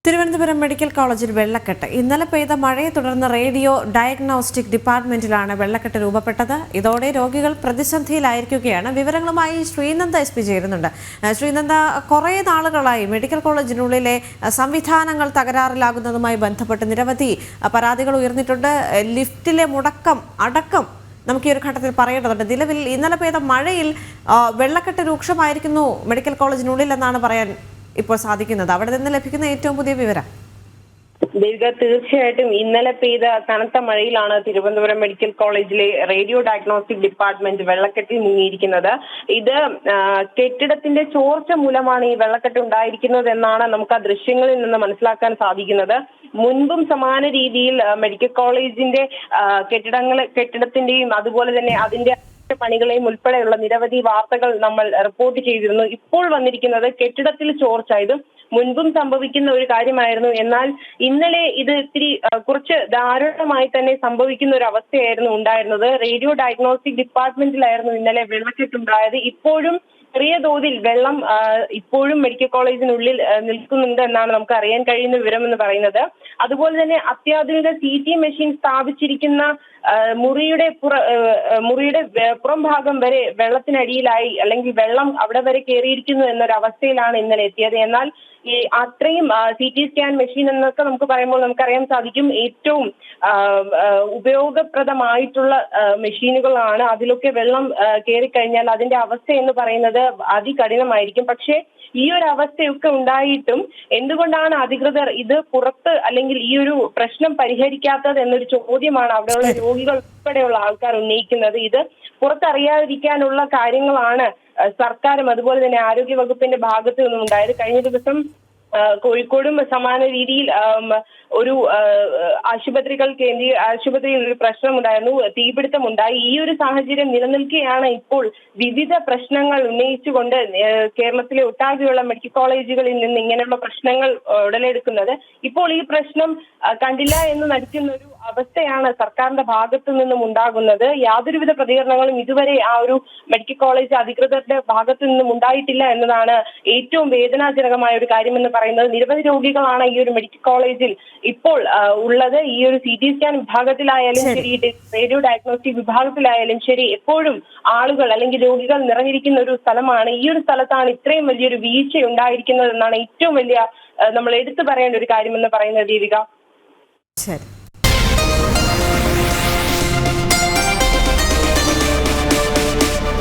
Thiruvananthapuram medical കോളേജിൽ വെള്ളക്കെട്ട്. ഇന്നലെ പെയ്ത മഴയെ തുടർന്ന് റേഡിയോ ഡയഗ്നോസ്റ്റിക് ഡിപ്പാർട്ട്മെന്റിലാണ് വെള്ളക്കെട്ട് രൂപപ്പെട്ടത്. ഇതോടെ രോഗികൾ പ്രതിസന്ധിയിലായിരിക്കുകയാണ്. വിവരങ്ങളുമായി ശ്രീനന്ദ SP ചേരുന്നുണ്ട്. ശ്രീനന്ദ, കുറേ നാളുകളായി മെഡിക്കൽ കോളേജിനുള്ളിലെ സംവിധാനങ്ങൾ തകരാറിലാകുന്നതുമായി ബന്ധപ്പെട്ട് നിരവധി പരാതികൾ ഉയർന്നിട്ടുണ്ട്. ലിഫ്റ്റിലെ മുടക്കം അടക്കം നമുക്ക് ഈ ഒരു ഘട്ടത്തിൽ പറയേണ്ടതുണ്ട്. നിലവിൽ ഇന്നലെ പെയ്ത മഴയിൽ വെള്ളക്കെട്ട് രൂക്ഷമായിരിക്കുന്നു മെഡിക്കൽ കോളേജിനുള്ളിൽ എന്നാണ് പറയാൻ ഇപ്പോൾ സാധിക്കുന്നത്. അവിടെ നിന്ന് ലഭിക്കുന്ന ഏറ്റവും പുതിയ വിവരം. തീർച്ചയായിട്ടും ഇന്നലെ പെയ്ത കനത്ത മഴയിലാണ് തിരുവനന്തപുരം മെഡിക്കൽ കോളേജിലെ റേഡിയോ ഡയഗ്നോസ്റ്റിക് ഡിപ്പാർട്ട്മെന്റ് വെള്ളക്കെട്ടിൽ മുങ്ങിയിരിക്കുന്നത്. ഇത് കെട്ടിടത്തിന്റെ ചോർച്ച മൂലമാണ് ഈ വെള്ളക്കെട്ട് ഉണ്ടായിരിക്കുന്നത് എന്നാണ് നമുക്ക് ആ ദൃശ്യങ്ങളിൽ നിന്ന് മനസ്സിലാക്കാൻ സാധിക്കുന്നത്. മുൻപും സമാന രീതിയിൽ മെഡിക്കൽ കോളേജിന്റെ കെട്ടിടത്തിന്റെയും അതുപോലെ തന്നെ അതിന്റെ പണികളെയും ഉൾപ്പെടെയുള്ള നിരവധി വാർത്തകൾ നമ്മൾ റിപ്പോർട്ട് ചെയ്തിരുന്നു. ഇപ്പോൾ വന്നിരിക്കുന്നത് കെട്ടിടത്തിൽ ചോർച്ച. ഇത് മുൻപും സംഭവിക്കുന്ന ഒരു കാര്യമായിരുന്നു. എന്നാൽ ഇന്നലെ ഇത് കുറച്ച് ദാരുണമായി തന്നെ സംഭവിക്കുന്ന ഒരു അവസ്ഥയായിരുന്നു ഉണ്ടായിരുന്നത്. റേഡിയോ ഡയഗ്നോസ്റ്റിക് ഡിപ്പാർട്ട്മെന്റിലായിരുന്നു ഇന്നലെ വെള്ളക്കെട്ടുണ്ടായത്. ഇപ്പോഴും ചെറിയ തോതിൽ വെള്ളം ഇപ്പോഴും മെഡിക്കൽ കോളേജിനുള്ളിൽ നിൽക്കുന്നുണ്ട് എന്നാണ് നമുക്ക് അറിയാൻ കഴിയുന്ന വിവരം എന്ന് പറയുന്നത്. അതുപോലെ തന്നെ അത്യാധുനിക CT മെഷീൻ സ്ഥാപിച്ചിരിക്കുന്ന മുറിയുടെ പുറം ഭാഗം വരെ വെള്ളത്തിനടിയിലായി, അല്ലെങ്കിൽ വെള്ളം അവിടെ വരെ കയറിയിരിക്കുന്നു എന്നൊരവസ്ഥയിലാണ് ഇന്നലെ എത്തിയത്. എന്നാൽ ഈ അത്രയും CT സ്കാൻ മെഷീൻ എന്നൊക്കെ നമുക്ക് പറയുമ്പോൾ നമുക്കറിയാൻ സാധിക്കും ഏറ്റവും ഉപയോഗപ്രദമായിട്ടുള്ള മെഷീനുകളാണ്. അതിലൊക്കെ വെള്ളം കയറിക്കഴിഞ്ഞാൽ അതിന്റെ അവസ്ഥ എന്ന് പറയുന്നത് അതികഠിനമായിരിക്കും. പക്ഷേ ഈ ഒരു അവസ്ഥയൊക്കെ ഉണ്ടായിട്ടും എന്തുകൊണ്ടാണ് അധികൃതർ ഇത് പുറത്ത് അല്ലെങ്കിൽ ഈ ഒരു പ്രശ്നം പരിഹരിക്കാത്തത് എന്നൊരു ചോദ്യമാണ് അവിടെയുള്ള രോഗികൾ ഉൾപ്പെടെയുള്ള ആൾക്കാർ ഉന്നയിക്കുന്നത്. ഇത് പുറത്തറിയാതിരിക്കാനുള്ള കാര്യങ്ങളാണ് സർക്കാരും അതുപോലെ തന്നെ ആരോഗ്യ വകുപ്പിന്റെ ഭാഗത്തു നിന്നും ഉണ്ടായത്. കഴിഞ്ഞ ദിവസം കോഴിക്കോടും സമാന രീതിയിൽ ഒരു ആശുപത്രിയിൽ ഒരു പ്രശ്നമുണ്ടായിരുന്നു, തീപിടുത്തമുണ്ടായി. ഈ ഒരു സാഹചര്യം നിലനിൽക്കുകയാണ് ഇപ്പോൾ വിവിധ പ്രശ്നങ്ങൾ ഉന്നയിച്ചുകൊണ്ട് കേരളത്തിലെ ഒട്ടാകെയുള്ള മെഡിക്കൽ കോളേജുകളിൽ നിന്ന് ഇങ്ങനെയുള്ള പ്രശ്നങ്ങൾ ഉടലെടുക്കുന്നത്. ഇപ്പോൾ ഈ പ്രശ്നം കണ്ടില്ല എന്ന് നടിക്കുന്ന ഒരു അവസ്ഥയാണ് സർക്കാരിന്റെ ഭാഗത്തു നിന്നും ഉണ്ടാകുന്നത്. യാതൊരുവിധ പ്രതികരണങ്ങളും ഇതുവരെ ആ ഒരു മെഡിക്കൽ കോളേജ് അധികൃതരുടെ ഭാഗത്തു നിന്നും ഉണ്ടായിട്ടില്ല എന്നതാണ് ഏറ്റവും വേദനാജനകമായ ഒരു കാര്യമെന്ന് പറയുന്നത്. നിരവധി രോഗികളാണ് ഈ ഒരു മെഡിക്കൽ കോളേജിൽ ഇപ്പോൾ ഉള്ളത്. ഈ ഒരു CT സ്കാൻ വിഭാഗത്തിലായാലും ശരി, റേഡിയോ ഡയഗ്നോസ്റ്റിക് വിഭാഗത്തിലായാലും ശരി, എപ്പോഴും ആളുകൾ അല്ലെങ്കിൽ രോഗികൾ നിറഞ്ഞിരിക്കുന്ന ഒരു സ്ഥലമാണ്. ഈ ഒരു സ്ഥലത്താണ് ഇത്രയും വലിയൊരു വീഴ്ച ഉണ്ടായിരിക്കുന്നത് എന്നാണ് ഏറ്റവും വലിയ നമ്മൾ എടുത്തു പറയേണ്ട ഒരു കാര്യമെന്ന് പറയുന്നത്. ദീപിക, ശരി.